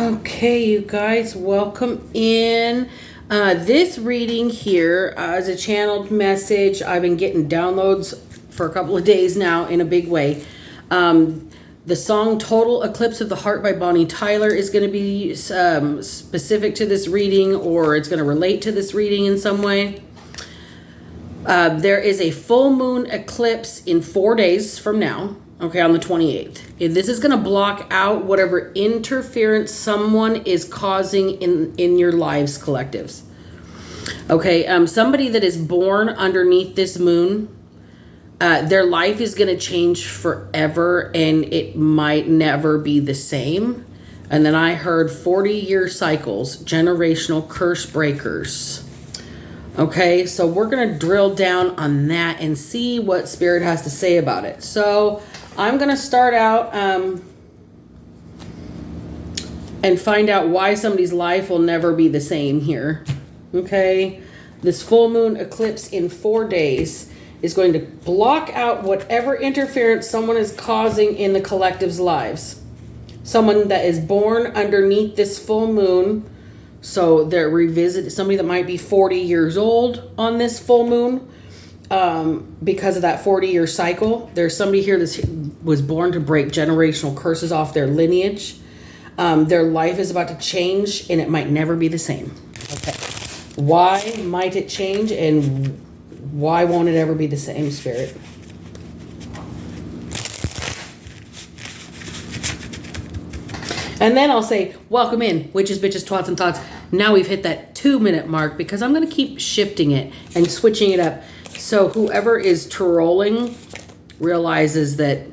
Okay, you guys, welcome in. This reading here is a channeled message. I've been getting downloads for a couple of days now in a big way. The song Total Eclipse of the Heart by Bonnie Tyler is going to be specific to this reading, or it's going to relate to this reading in some way. There is a full moon eclipse in 4 days from now. Okay, on the 28th. This is going to block out whatever interference someone is causing in your lives, collectives. Okay, somebody that is born underneath this moon, their life is going to change forever, and it might never be the same. And then I heard 40-year cycles, generational curse breakers. Okay, so we're going to drill down on that and see what Spirit has to say about it. So I'm going to start out and find out why somebody's life will never be the same here. Okay, this full moon eclipse in 4 days is going to block out whatever interference someone is causing in the collective's lives. Someone that is born underneath this full moon. So they're revisiting somebody that might be 40 years old on this full moon. Because of that 40-year cycle, there's somebody here that was born to break generational curses off their lineage. Their life is about to change, and it might never be the same. Okay, why might it change, and why won't it ever be the same, Spirit? And then I'll say, welcome in, witches, bitches, twats, and thoughts. Now we've hit that 2-minute mark because I'm going to keep shifting it and switching it up. So whoever is trolling realizes that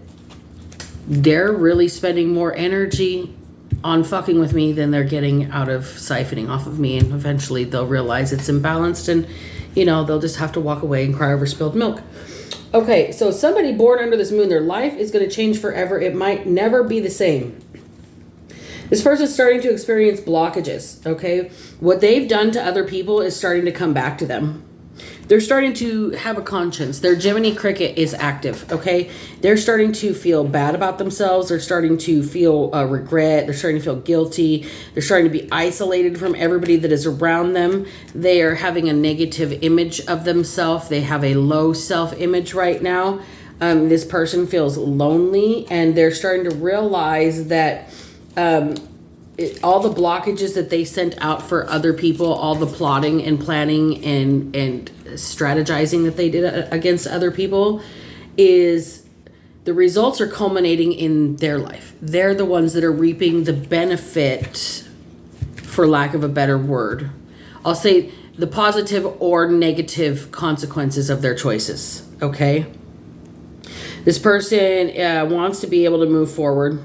they're really spending more energy on fucking with me than they're getting out of siphoning off of me. And eventually they'll realize it's imbalanced, and, you know, they'll just have to walk away and cry over spilled milk. Okay, so somebody born under this moon, their life is going to change forever. It might never be the same. This person's starting to experience blockages, okay? What they've done to other people is starting to come back to them. They're starting to have a conscience. Their Gemini cricket is active, okay? They're starting to feel bad about themselves. They're starting to feel regret. They're starting to feel guilty. They're starting to be isolated from everybody that is around them. They are having a negative image of themselves. They have a low self-image right now. This person feels lonely, and they're starting to realize that all the blockages that they sent out for other people, all the plotting and planning and strategizing that they did against other people, is the results are culminating in their life. They're the ones that are reaping the benefit, for lack of a better word. I'll say the positive or negative consequences of their choices, okay? This person wants to be able to move forward.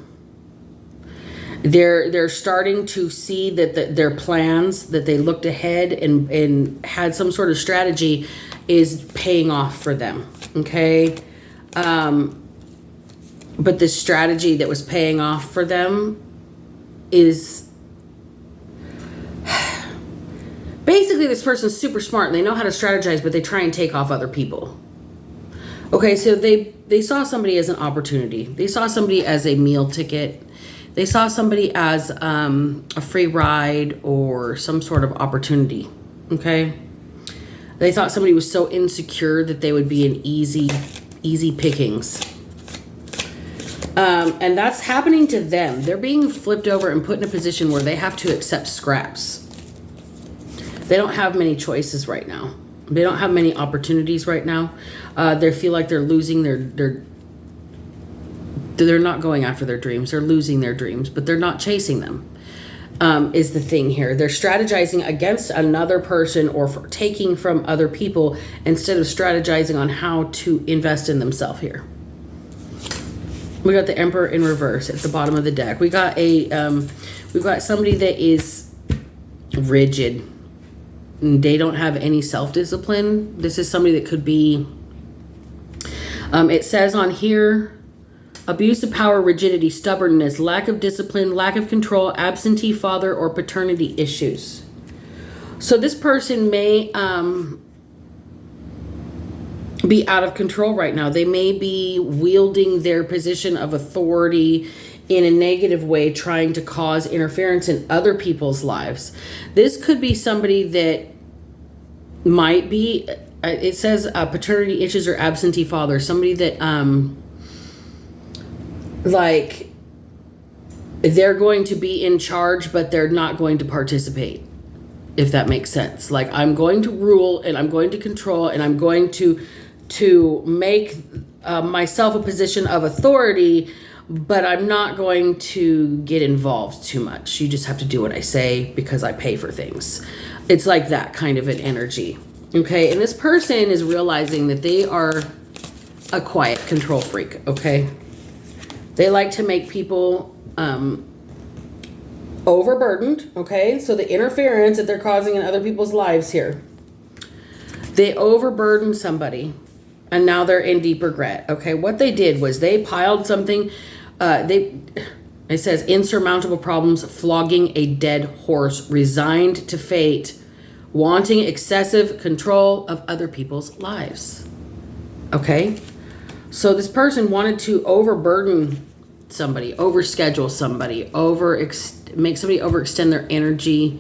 They're starting to see that their plans, that they looked ahead and had some sort of strategy, is paying off for them, okay? But the strategy that was paying off for them is... Basically, this person's super smart and they know how to strategize, but they try and take off other people. Okay, so they saw somebody as an opportunity. They saw somebody as a meal ticket. They saw somebody as a free ride or some sort of opportunity, okay? They thought somebody was so insecure that they would be an easy pickings. And that's happening to them. They're being flipped over and put in a position where they have to accept scraps. They don't have many choices right now. They don't have many opportunities right now. They feel like they're losing they're not going after their dreams. They're losing their dreams, but they're not chasing them, is the thing here. They're strategizing against another person or for taking from other people instead of strategizing on how to invest in themselves here. We got the Emperor in reverse at the bottom of the deck. We got we've got somebody that is rigid. They don't have any self-discipline. This is somebody that could be, it says on here, abuse of power, rigidity, stubbornness, lack of discipline, lack of control, absentee father, or paternity issues. So this person may be out of control right now. They may be wielding their position of authority in a negative way, trying to cause interference in other people's lives. This could be somebody that might be, it says paternity issues or absentee father, somebody that like they're going to be in charge, but they're not going to participate, if that makes sense. Like, I'm going to rule and I'm going to control and I'm going to make myself a position of authority, but I'm not going to get involved too much. You just have to do what I say because I pay for things. It's like that kind of an energy. Okay, and this person is realizing that they are a quiet control freak, okay? They like to make people overburdened, okay? So the interference that they're causing in other people's lives here. They overburdened somebody, and now they're in deep regret, okay? What they did was they piled something, it says, insurmountable problems, flogging a dead horse, resigned to fate, wanting excessive control of other people's lives. Okay? So this person wanted to overburden somebody, overschedule somebody, make somebody overextend their energy,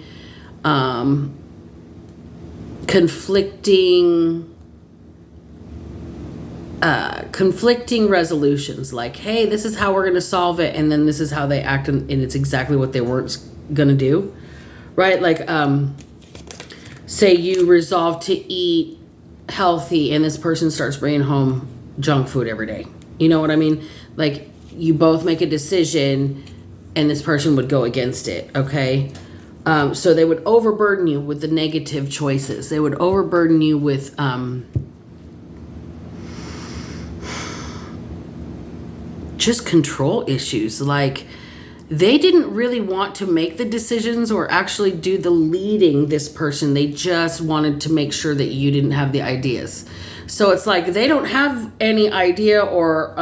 conflicting resolutions, like, hey, this is how we're going to solve it, and then this is how they act, and it's exactly what they weren't going to do, right? Like, say you resolve to eat healthy and this person starts bringing home junk food every day. You know what I mean? Like, you both make a decision and this person would go against it, okay? So they would overburden you with the negative choices. They would overburden you with just control issues. Like, they didn't really want to make the decisions or actually do the leading, this person. They just wanted to make sure that you didn't have the ideas. So it's like they don't have any idea or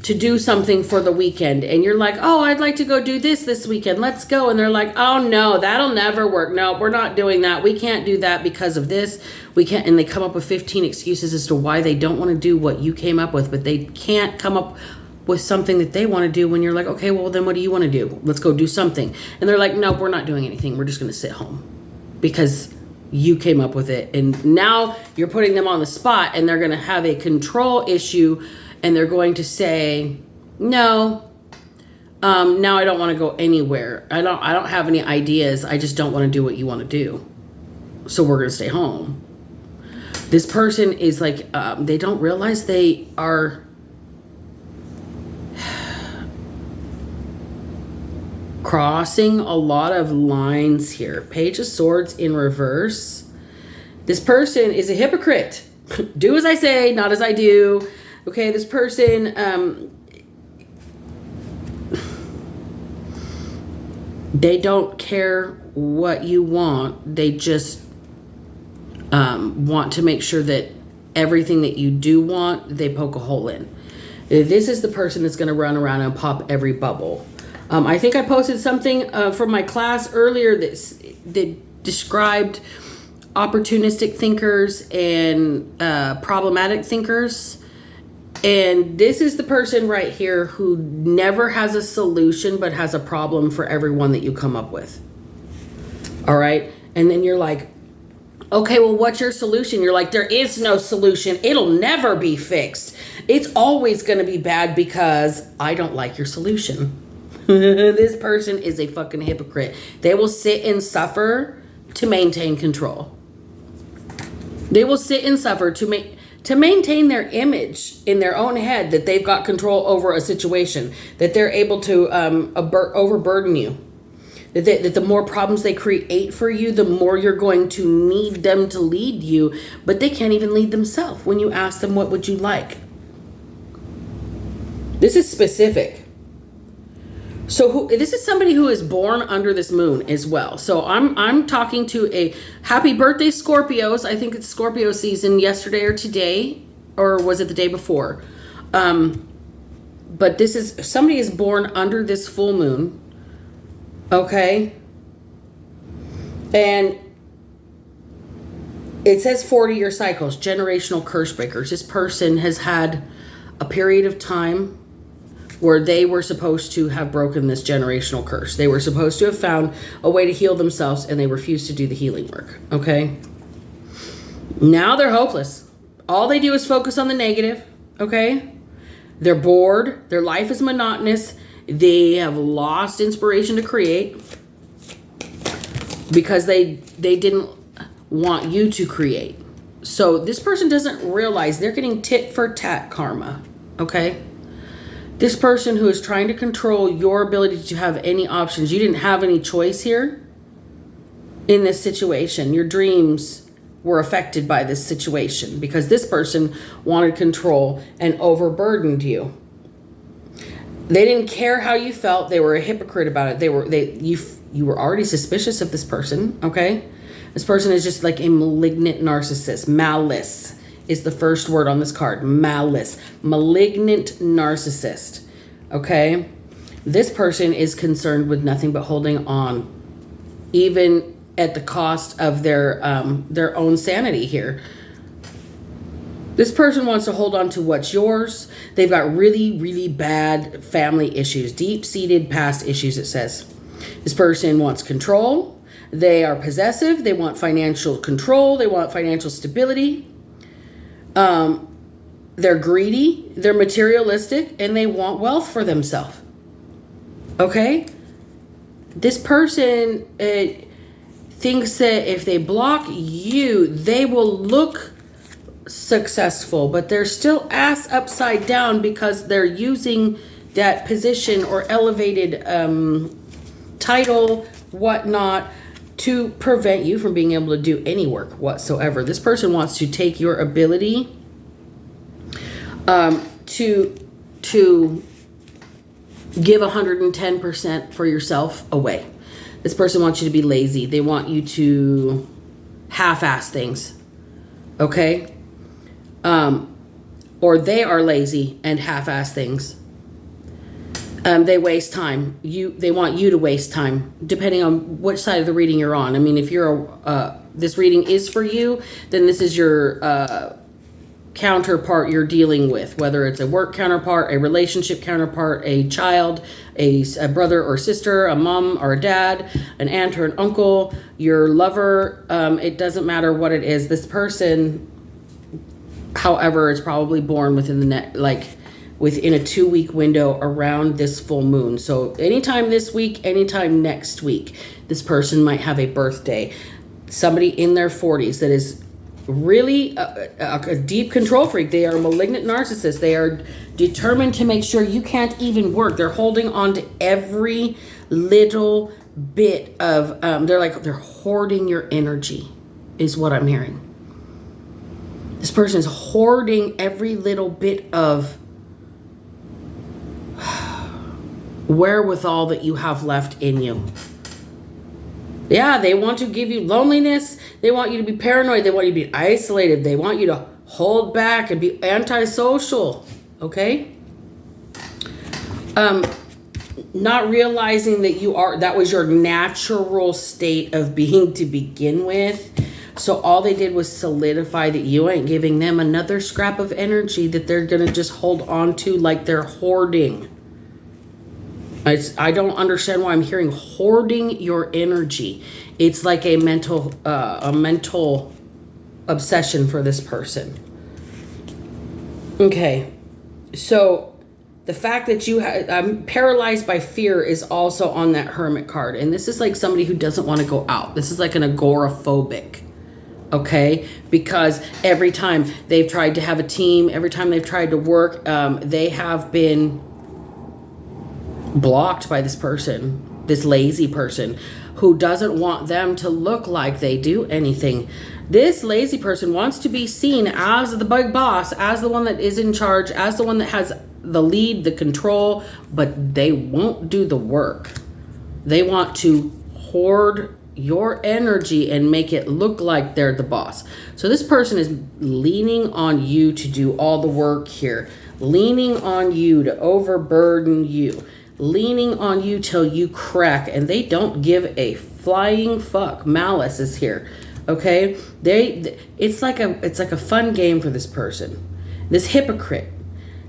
to do something for the weekend. And you're like, oh, I'd like to go do this weekend. Let's go. And they're like, oh, no, that'll never work. No, we're not doing that. We can't do that because of this. We can't. And they come up with 15 excuses as to why they don't want to do what you came up with. But they can't come up with something that they want to do when you're like, okay, well, then what do you want to do? Let's go do something. And they're like, no, we're not doing anything. We're just going to sit home because you came up with it. And now you're putting them on the spot, and they're going to have a control issue, and they're going to say, no, now I don't want to go anywhere. I don't have any ideas. I just don't want to do what you want to do. So we're going to stay home. This person is like, they don't realize they are crossing a lot of lines here. Page of Swords in reverse. This person is a hypocrite. Do as I say, not as I do. Okay, this person, they don't care what you want. They just want to make sure that everything that you do want, they poke a hole in. This is the person that's going to run around and pop every bubble. I think I posted something from my class earlier that described opportunistic thinkers and problematic thinkers. And this is the person right here who never has a solution but has a problem for everyone that you come up with. All right? And then you're like, okay, well, what's your solution? You're like, there is no solution. It'll never be fixed. It's always going to be bad because I don't like your solution. This person is a fucking hypocrite. They will sit and suffer to maintain control. They will sit and suffer to maintain their image in their own head that they've got control over a situation, that they're able to overburden you, that the more problems they create for you, the more you're going to need them to lead you, but they can't even lead themselves when you ask them, what would you like? This is specific. So this is somebody who is born under this moon as well. So I'm talking to a happy birthday Scorpios. I think it's Scorpio season yesterday or today, or was it the day before? But this is somebody is born under this full moon. Okay. And it says 40-year cycles, generational curse breakers. This person has had a period of time where they were supposed to have broken this generational curse. They were supposed to have found a way to heal themselves, and they refused to do the healing work, okay? Now they're hopeless. All they do is focus on the negative, okay? They're bored. Their life is monotonous. They have lost inspiration to create because they didn't want you to create. So this person doesn't realize they're getting tit for tat karma, okay? This person who is trying to control your ability to have any options. You didn't have any choice here in this situation. Your dreams were affected by this situation because this person wanted control and overburdened you. They didn't care how you felt. They were a hypocrite about it. You were already suspicious of this person, okay? This person is just like a malignant narcissist. Malice is the first word on this card. Malice. Malignant narcissist. Okay? This person is concerned with nothing but holding on, even at the cost of their own sanity here. This person wants to hold on to what's yours. They've got really, really bad family issues. Deep-seated past issues, it says. This person wants control. They are possessive. They want financial control. They want financial stability. They're greedy. They're materialistic. And they want wealth for themselves. Okay? This person thinks that if they block you, they will look successful. But they're still ass upside down because they're using that position or elevated title, whatnot, to prevent you from being able to do any work whatsoever. This person wants to take your ability to give 110% for yourself away. This person wants you to be lazy. They want you to half-ass things. Okay? Or they are lazy and half-ass things. They waste time. They want you to waste time, depending on which side of the reading you're on. I mean, if you're this reading is for you, then this is your counterpart you're dealing with, whether it's a work counterpart, a relationship counterpart, a child, a brother or sister, a mom or a dad, an aunt or an uncle, your lover. It doesn't matter what it is. This person, however, is probably born within within a 2-week window around this full moon. So anytime this week, anytime next week, this person might have a birthday. Somebody in their 40s that is really a deep control freak. They are a malignant narcissist. They are determined to make sure you can't even work. They're holding on to every little bit of, they're hoarding your energy is what I'm hearing. This person is hoarding every little bit of wherewithal that you have left in you. Yeah, they want to give you loneliness. They want you to be paranoid. They want you to be isolated. They want you to hold back and be antisocial. Okay? Not realizing that that was your natural state of being to begin with. So all they did was solidify that you ain't giving them another scrap of energy that they're going to just hold on to like they're hoarding. I don't understand why I'm hearing hoarding your energy. It's like a mental obsession for this person. Okay, so the fact that I'm paralyzed by fear is also on that Hermit card. And this is like somebody who doesn't want to go out. This is like an agoraphobic. Okay, because every time they've tried to have a team, every time they've tried to work, they have been blocked by this person, this lazy person who doesn't want them to look like they do anything. This lazy person wants to be seen as the big boss, as the one that is in charge, as the one that has the lead, the control, but they won't do the work. They want to hoard your energy and make it look like they're the boss. So this person is leaning on you to do all the work here, leaning on you to overburden you, leaning on you till you crack, and they don't give a flying fuck. Malice is here. Okay, it's like a fun game for this person. This hypocrite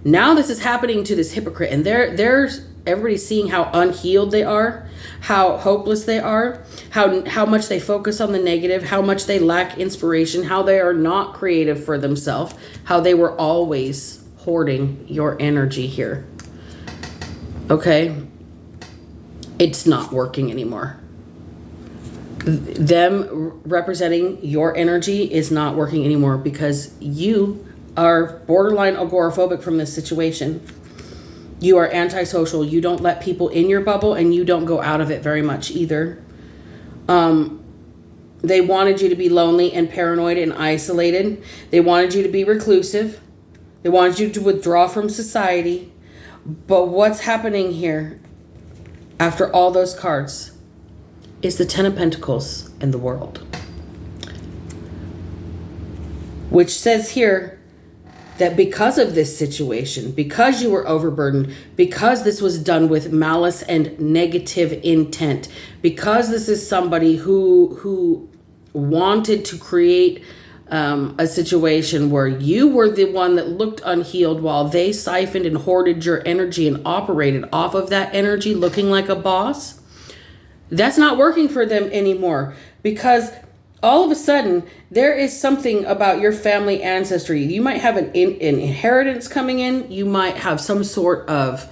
Now this is happening to this hypocrite, and there's everybody's seeing how unhealed they are, how hopeless they are, how much they focus on the negative, how much they lack inspiration, how they are not creative for themselves, how they were always hoarding your energy here. Okay? It's not working anymore. Them representing your energy is not working anymore because you are borderline agoraphobic from this situation. You are antisocial. You don't let people in your bubble, and you don't go out of it very much either. They wanted you to be lonely and paranoid and isolated. They wanted you to be reclusive. They wanted you to withdraw from society. But what's happening here after all those cards is the Ten of Pentacles and the World. Which says here that because of this situation, because you were overburdened, because this was done with malice and negative intent, because this is somebody who wanted to create a situation where you were the one that looked unhealed while they siphoned and hoarded your energy and operated off of that energy looking like a boss, that's not working for them anymore, because all of a sudden there is something about your family ancestry. You might have an inheritance coming in. You might have some sort of,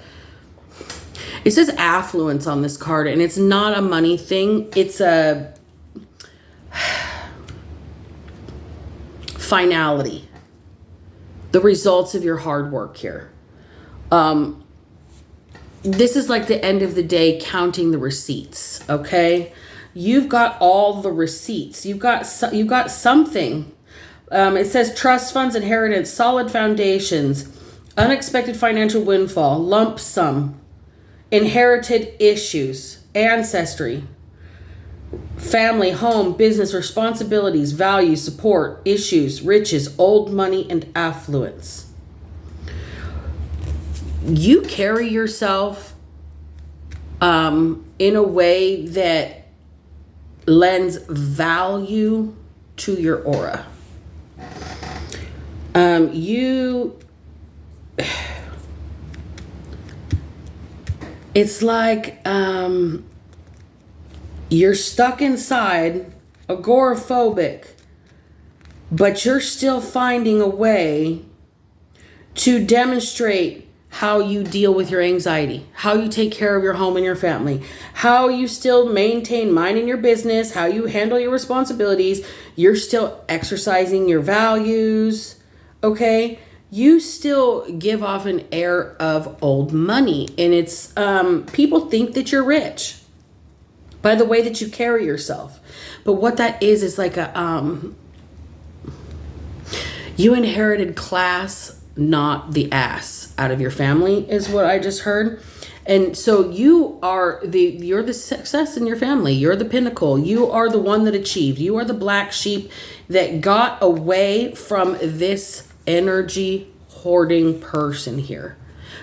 it says affluence on this card, and it's not a money thing. It's a finality, the results of your hard work here. This is like the end of the day counting the receipts, okay? You've got all the receipts. You've got something. It says trust funds, inheritance, solid foundations, unexpected financial windfall, lump sum, inherited issues, ancestry, family, home, business, responsibilities, values, support, issues, riches, old money, and affluence. You carry yourself in a way that lends value to your aura. It's like you're stuck inside, agoraphobic, but you're still finding a way to demonstrate how you deal with your anxiety, how you take care of your home and your family, how you still maintain minding your business, how you handle your responsibilities. You're still exercising your values, okay? You still give off an air of old money, and it's people think that you're rich by the way that you carry yourself. But what that is like a you inherited class, not the ass, out of your family, is what I just heard. And so you're the success in your family. You're the pinnacle. You are the one that achieved. You are the black sheep that got away from this energy hoarding person here.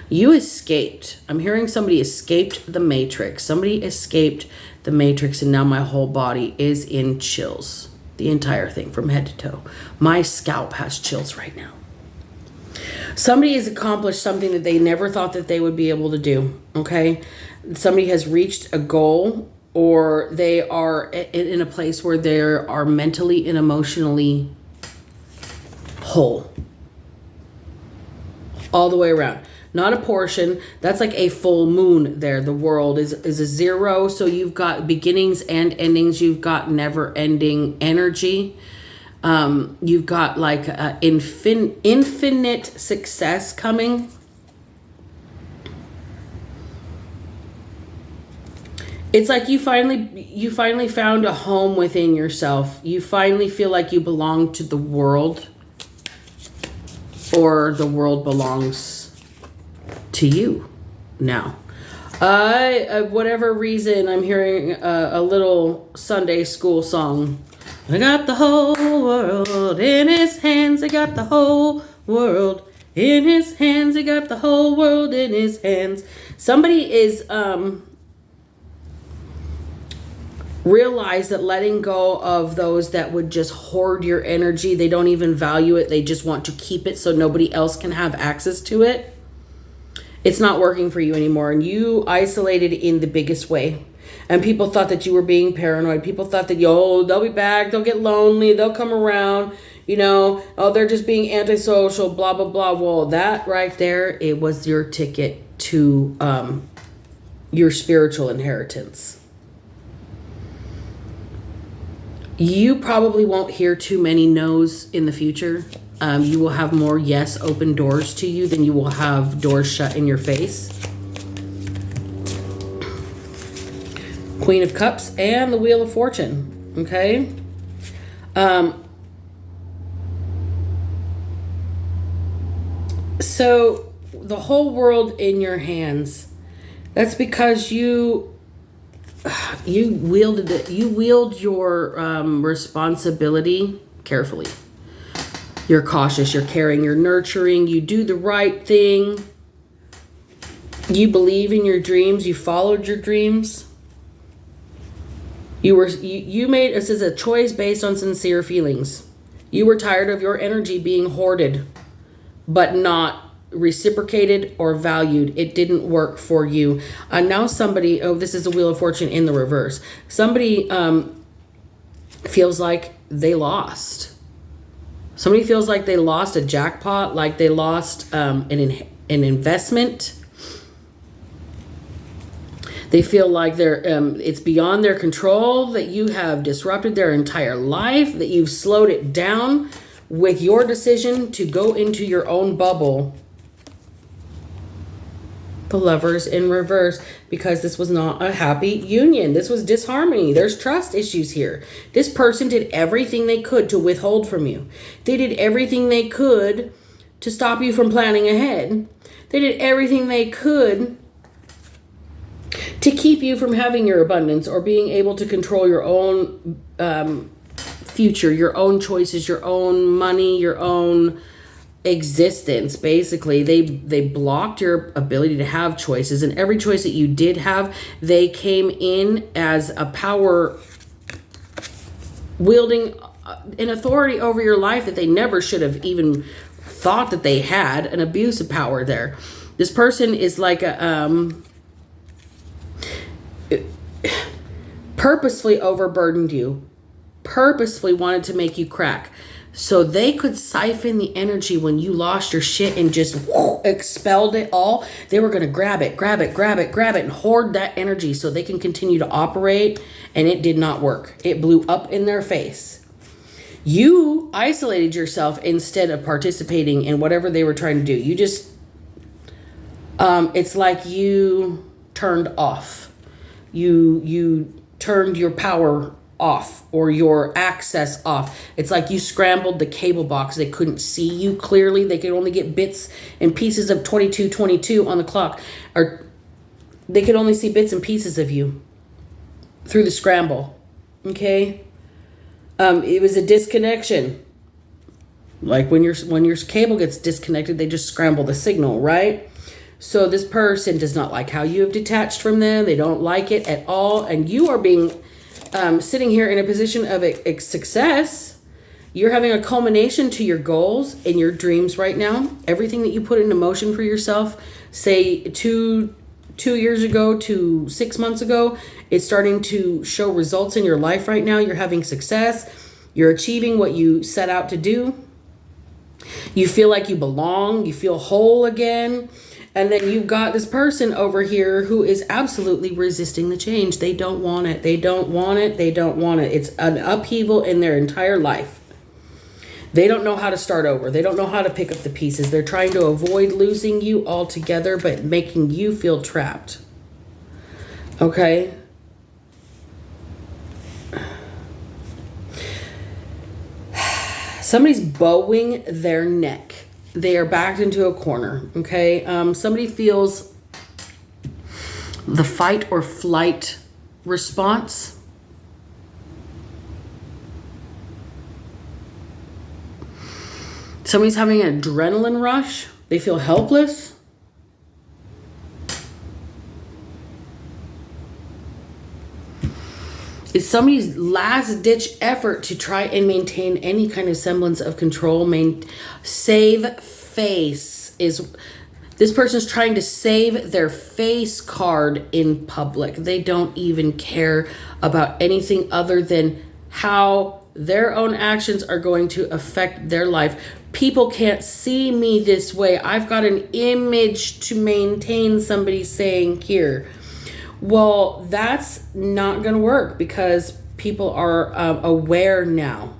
You escaped. I'm hearing somebody escaped the matrix. Somebody escaped the matrix, and now my whole body is in chills. The entire thing from head to toe. My scalp has chills right now. Somebody has accomplished something that they never thought that they would be able to do, okay? Somebody has reached a goal, or they are in a place where they are mentally and emotionally whole. All the way around. Not a portion. That's like a full moon there. The world is a zero, so you've got beginnings and endings. You've got never-ending energy. You've got like infinite success coming. It's like you finally found a home within yourself. You finally feel like you belong to the world, or the world belongs to you now. Whatever reason, I'm hearing a little Sunday school song. I got the whole world in his hands. I got the whole world in his hands. I got the whole world in his hands. Somebody is realize that letting go of those that would just hoard your energy. They don't even value it. They just want to keep it so nobody else can have access to it. It's not working for you anymore. And you isolated in the biggest way. And people thought that you were being paranoid. People thought that, they'll be back. They'll get lonely. They'll come around. Oh, they're just being antisocial, blah, blah, blah. Well, that right there, it was your ticket to your spiritual inheritance. You probably won't hear too many no's in the future. You will have more yes open doors to you than you will have doors shut in your face. Queen of Cups and the Wheel of Fortune. Okay? So the whole world in your hands. That's because you wielded it. You wield your responsibility carefully. You're cautious, you're caring, you're nurturing, you do the right thing. You believe in your dreams, you followed your dreams. You made this is a choice based on sincere feelings. You were tired of your energy being hoarded, but not reciprocated or valued. It didn't work for you. Now somebody, this is the Wheel of Fortune in the reverse. Somebody feels like they lost. Somebody feels like they lost a jackpot, like they lost an investment. They feel like it's beyond their control, that you have disrupted their entire life, that you've slowed it down with your decision to go into your own bubble. The Lovers in reverse, because this was not a happy union. This was disharmony. There's trust issues here. This person did everything they could to withhold from you. They did everything they could to stop you from planning ahead. They did everything they could to keep you from having your abundance or being able to control your own future, your own choices, your own money, your own existence. Basically, they blocked your ability to have choices, and every choice that you did have, they came in as a power wielding an authority over your life that they never should have even thought that they had, an abuse of power there. This person is like a purposefully overburdened you, purposefully wanted to make you crack, so they could siphon the energy when you lost your shit and just expelled it all. They were going to grab it, and hoard that energy so they can continue to operate, and it did not work. It blew up in their face. You isolated yourself instead of participating in whatever they were trying to do. You just, it's like you turned off. You turned your power off or your access off. It's like you scrambled the cable box. They couldn't see you clearly. They could only get bits and pieces of 2222 on the clock, or they could only see bits and pieces of you through the scramble. Okay? It was a disconnection. Like when your cable gets disconnected, they just scramble the signal, right? So this person does not like how you have detached from them. They don't like it at all. And you are being sitting here in a position of a success. You're having a culmination to your goals and your dreams right now. Everything that you put into motion for yourself, say two years ago to 6 months ago, it's starting to show results in your life right now. You're having success. You're achieving what you set out to do. You feel like you belong. You feel whole again. And then you've got this person over here who is absolutely resisting the change. They don't want it. They don't want it. They don't want it. It's an upheaval in their entire life. They don't know how to start over. They don't know how to pick up the pieces. They're trying to avoid losing you altogether, but making you feel trapped. Okay? Somebody's bowing their neck. They are backed into a corner, okay? Somebody feels the fight or flight response. Somebody's having an adrenaline rush. They feel helpless. It's somebody's last-ditch effort to try and maintain any kind of semblance of control. Save face is This person's trying to save their face card in public. They don't even care about anything other than how their own actions are going to affect their life. People can't see me this way. I've got an image to maintain, somebody's saying here. Well, that's not going to work because people are aware now.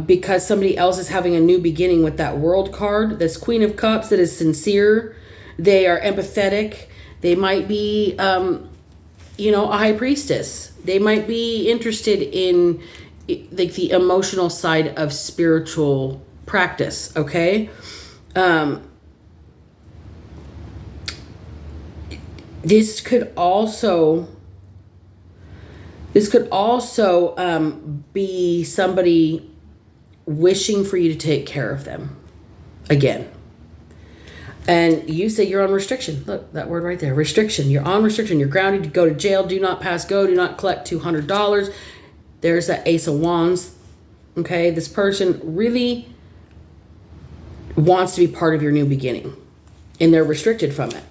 Because somebody else is having a new beginning with that World card, this Queen of Cups that is sincere. They are empathetic. They might be, a high priestess. They might be interested in like the emotional side of spiritual practice, okay? This could also be somebody wishing for you to take care of them again. And you say you're on restriction. Look, that word right there, restriction. You're on restriction. You're grounded. You go to jail. Do not pass go. Do not collect $200. There's that Ace of Wands. Okay, this person really wants to be part of your new beginning, and they're restricted from it.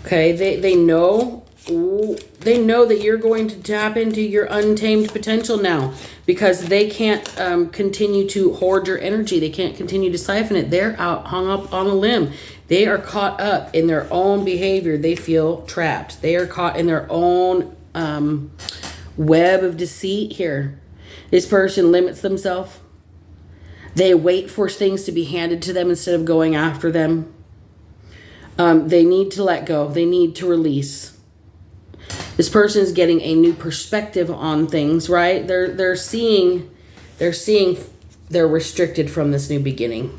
Okay, they know that you're going to tap into your untamed potential now, because they can't continue to hoard your energy. They can't continue to siphon it. They're out, hung up on a limb. They are caught up in their own behavior. They feel trapped. They are caught in their own web of deceit here. This person limits themselves. They wait for things to be handed to them instead of going after them. They need to let go. They need to release. This person is getting a new perspective on things, right? They're seeing they're restricted from this new beginning.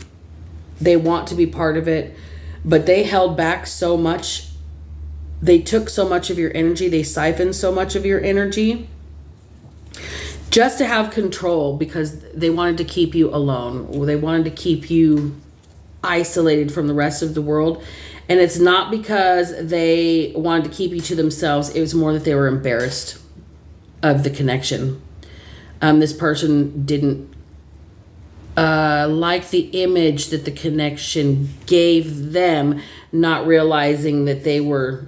They want to be part of it, but they held back so much. They took so much of your energy. They siphoned so much of your energy just to have control, because they wanted to keep you alone. They wanted to keep you isolated from the rest of the world. And it's not because they wanted to keep you to themselves. It was more that they were embarrassed of the connection. This person didn't like the image that the connection gave them, not realizing that they were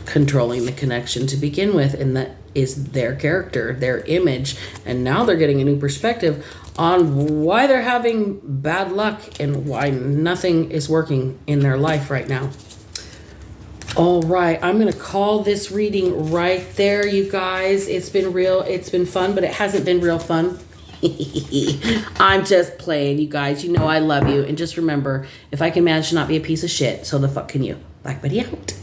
controlling the connection to begin with, and that is their character, their image. And now they're getting a new perspective on why they're having bad luck and why nothing is working in their life right now. All right, I'm going to call this reading right there, you guys. It's been real. It's been fun, but it hasn't been real fun. I'm just playing, you guys. You know I love you. And just remember, if I can manage to not be a piece of shit, so the fuck can you. Black Betty out.